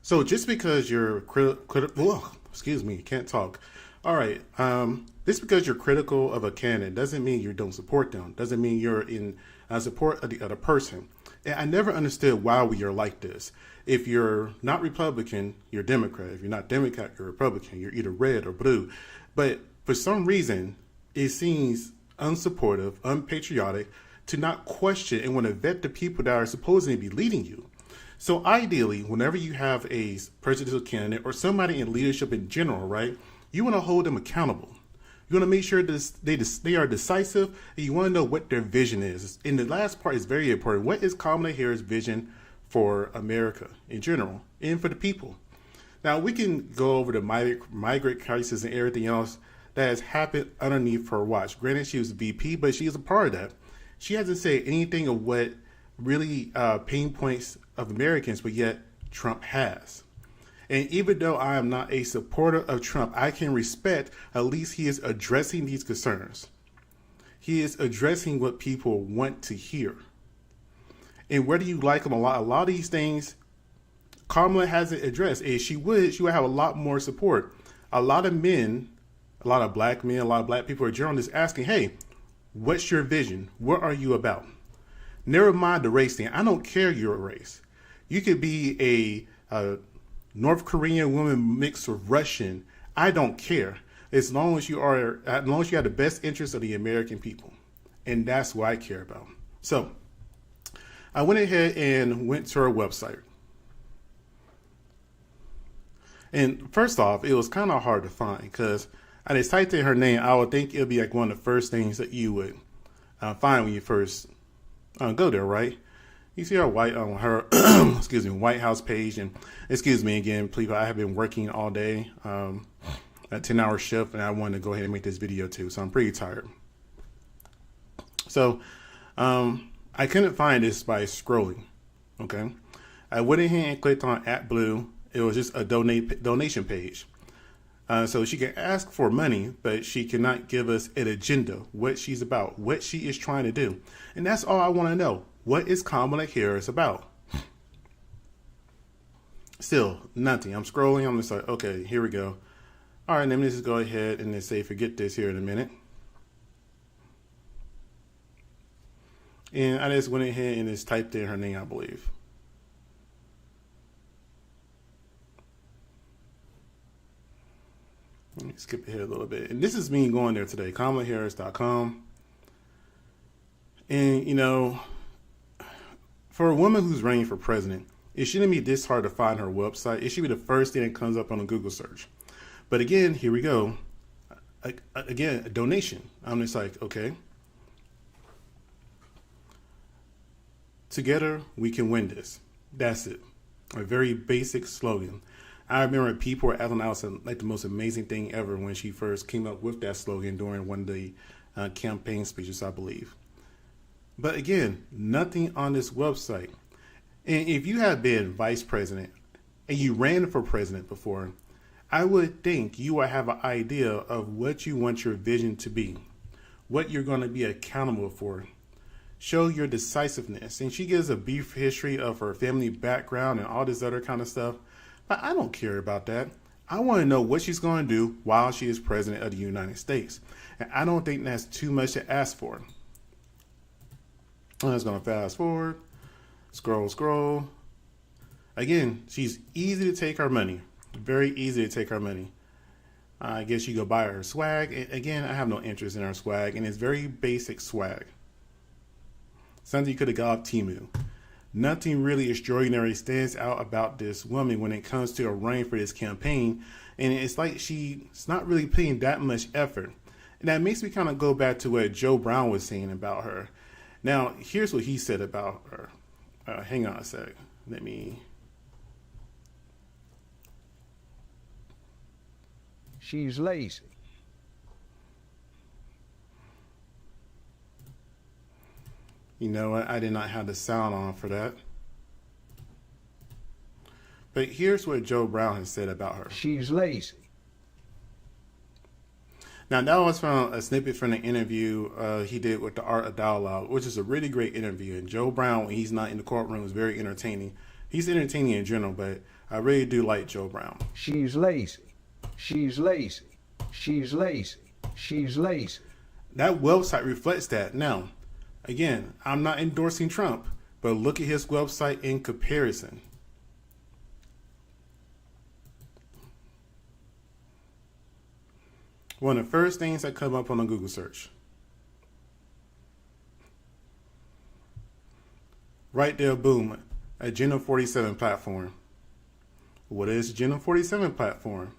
So just because you're critical, excuse me, can't talk. All right. Just because you're critical of a candidate doesn't mean you don't support them. Doesn't mean you're in support of the other person. And I never understood why we are like this. If you're not Republican, you're Democrat. If you're not Democrat, you're Republican. You're either red or blue. But for some reason, it seems unsupportive, unpatriotic to not question and want to vet the people that are supposedly be leading you. So ideally, whenever you have a presidential candidate or somebody in leadership in general, right, you want to hold them accountable. You want to make sure that they are decisive, and you want to know what their vision is. And the last part is very important. What is Kamala Harris' vision for America in general and for the people? Now, we can go over the migrant crisis and everything else that has happened underneath her watch. Granted, she was VP, but she is a part of that. She hasn't said anything of what really pain points of Americans, but yet Trump has. And even though I am not a supporter of Trump, I can respect at least he is addressing these concerns. He is addressing what people want to hear. And whether you like him a lot of these things, Kamala hasn't addressed. And she would have a lot more support. A lot of men, a lot of black men, a lot of black people are journalists asking, hey, what's your vision? What are you about? Never mind the race thing. I don't care your race. You could be a North Korean woman mixed with Russian. I don't care. As long as you have the best interests of the American people. And that's what I care about. So I went ahead and went to her website. And first off, it was kind of hard to find because I just typed in her name. I would think it would be like one of the first things that you would find when you first go there, right? You see her excuse me, White House page, and excuse me again, please. I have been working all day, a 10-hour shift, and I wanted to go ahead and make this video too. So I'm pretty tired. So I couldn't find this by scrolling. Okay, I went ahead and clicked on @blue. It was just a donation page. So she can ask for money, but she cannot give us an agenda, what she's about, what she is trying to do. And that's all I want to know. What is Kamala Harris about? Still, nothing. I'm scrolling. I'm just like, okay, here we go. All right, let me just go ahead and say, forget this here in a minute. And I just went ahead and just typed in her name, I believe. Let me skip ahead a little bit. And this is me going there today, KamalaHarris.com. And, you know, for a woman who's running for president, it shouldn't be this hard to find her website. It should be the first thing that comes up on a Google search. But again, here we go. Again, a donation. I'm just like, okay. Together, we can win this. That's it. A very basic slogan. I remember people were acting out like the most amazing thing ever when she first came up with that slogan during one of the campaign speeches, I believe. But again, nothing on this website. And if you have been vice president and you ran for president before, I would think you would have an idea of what you want your vision to be, what you're going to be accountable for. Show your decisiveness. And she gives a brief history of her family background and all this other kind of stuff. But I don't care about that. I want to know what she's going to do while she is president of the United States. And I don't think that's too much to ask for. I'm just going to fast forward, scroll. Again, she's easy to take her money. Very easy to take her money. I guess you go buy her swag. And again, I have no interest in her swag. And it's very basic swag. Something you could have got off Temu. Nothing really extraordinary stands out about this woman when it comes to her running for this campaign. And it's like she's not really putting that much effort. And that makes me kind of go back to what Joe Brown was saying about her. Now, here's what he said about her. Hang on a sec. Let me. She's lazy. You know what? I did not have the sound on for that. But here's what Joe Brown has said about her. She's lazy. Now, that was from a snippet from the interview he did with the Art of Dialogue, which is a really great interview. And Joe Brown, when he's not in the courtroom, is very entertaining. He's entertaining in general, but I really do like Joe Brown. She's lazy. She's lazy. She's lazy. She's lazy. That website reflects that. Now, again, I'm not endorsing Trump, but look at his website in comparison. One of the first things that come up on a Google search. Right there, boom, Agenda 47 platform. What is Agenda 47 platform?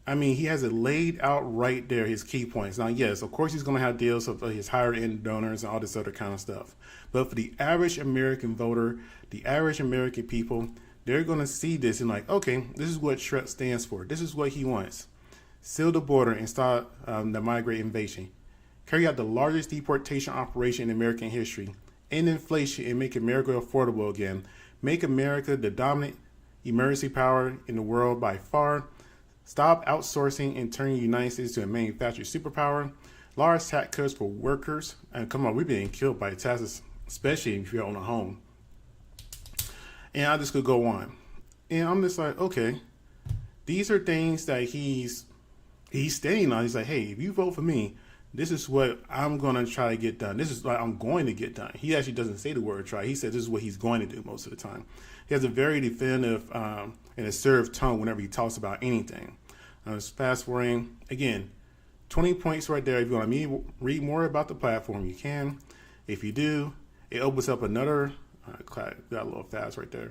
I mean, he has it laid out right there, his key points. Now, yes, of course, he's going to have deals of his higher end donors and all this other kind of stuff. But for the average American voter, the average American people, they're going to see this and like, okay, this is what Trump stands for. This is what he wants. Seal the border and start the migrant invasion. Carry out the largest deportation operation in American history. End inflation and make America affordable again. Make America the dominant emergency power in the world by far. Stop outsourcing and turning the United States to a manufacturing superpower. Large tax cuts for workers. And come on, we're being killed by taxes, especially if you own a home. And I just could go on. And I'm just like, okay, these are things that he's staying on. He's like, hey, if you vote for me, this is what I'm going to try to get done. This is what I'm going to get done. He actually doesn't say the word try. He said this is what he's going to do most of the time. He has a very definitive and assertive tone whenever he talks about anything. Fast forwarding, again, 20 points right there. If you want to read more about the platform, you can. If you do, it opens up another, got a little fast right there.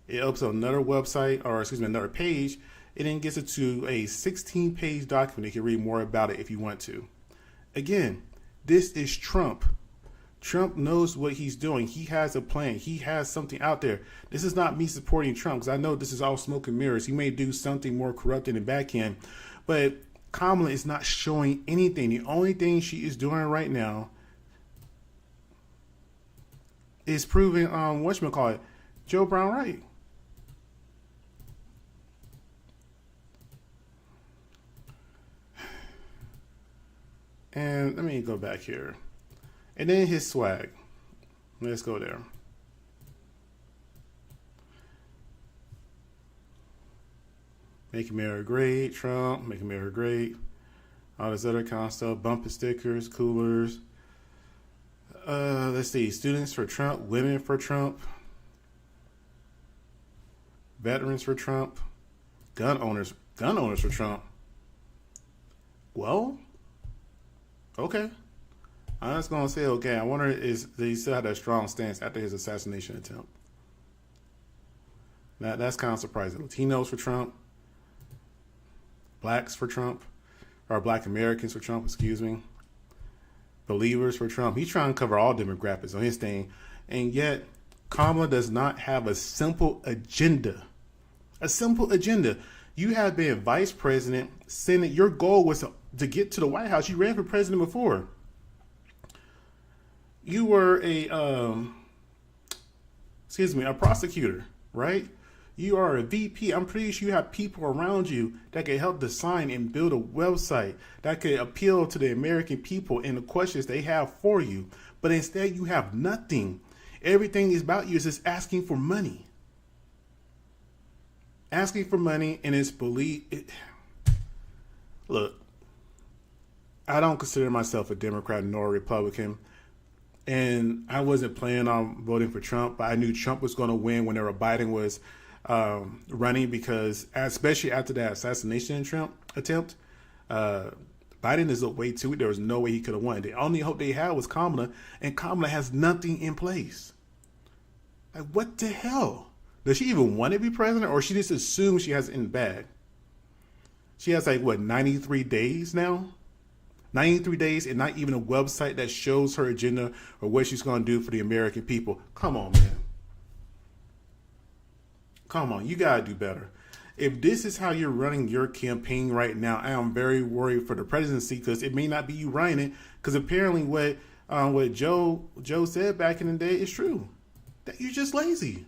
It opens up another website, or excuse me, another page. It then gets it to a 16-page document. You can read more about it if you want to. Again, this is Trump. Trump knows what he's doing. He has a plan. He has something out there. This is not me supporting Trump, because I know this is all smoke and mirrors. He may do something more corrupt in the back end, but Kamala is not showing anything. The only thing she is doing right now is proving, Joe Brown right. And let me go back here. And then his swag. Let's go there. Make America great, Trump, make America great. All this other kind of stuff. Bumper stickers, coolers. Let's see. Students for Trump, women for Trump. Veterans for Trump. Gun owners for Trump. Well, okay. I'm just going to say, okay, I wonder does he still have that strong stance after his assassination attempt? That's kind of surprising. Latinos for Trump. Blacks for Trump. Or Black Americans for Trump, excuse me. Believers for Trump. He's trying to cover all demographics on his thing. And yet, Kamala does not have a simple agenda. A simple agenda. You have been vice president, Senate. Your goal was to get to the White House. You ran for president before. You were a prosecutor, right? You are a VP. I'm pretty sure you have people around you that can help design and build a website that could appeal to the American people and the questions they have for you. But instead, you have nothing. Everything is about you is just asking for money. Asking for money, and it's look, I don't consider myself a Democrat nor a Republican. And I wasn't planning on voting for Trump, but I knew Trump was going to win whenever Biden was running, because especially after that assassination attempt, Biden is up way too. There was no way he could have won. The only hope they had was Kamala, and Kamala has nothing in place. Like, what the hell? Does she even want to be president, or she just assumes she has it in the bag? She has 93 days now? 93 days and not even a website that shows her agenda or what she's going to do for the American people. Come on, man. Come on, you got to do better. If this is how you're running your campaign right now, I am very worried for the presidency, because it may not be you running it, because apparently what Joe said back in the day is true. That you're just lazy.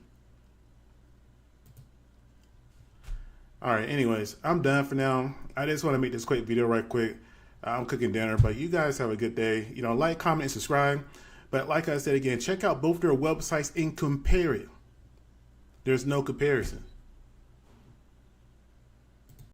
All right, anyways, I'm done for now. I just want to make this quick video right quick. I'm cooking dinner, but you guys have a good day. Like, comment, and subscribe. But like I said again, check out both their websites and compare it. There's no comparison.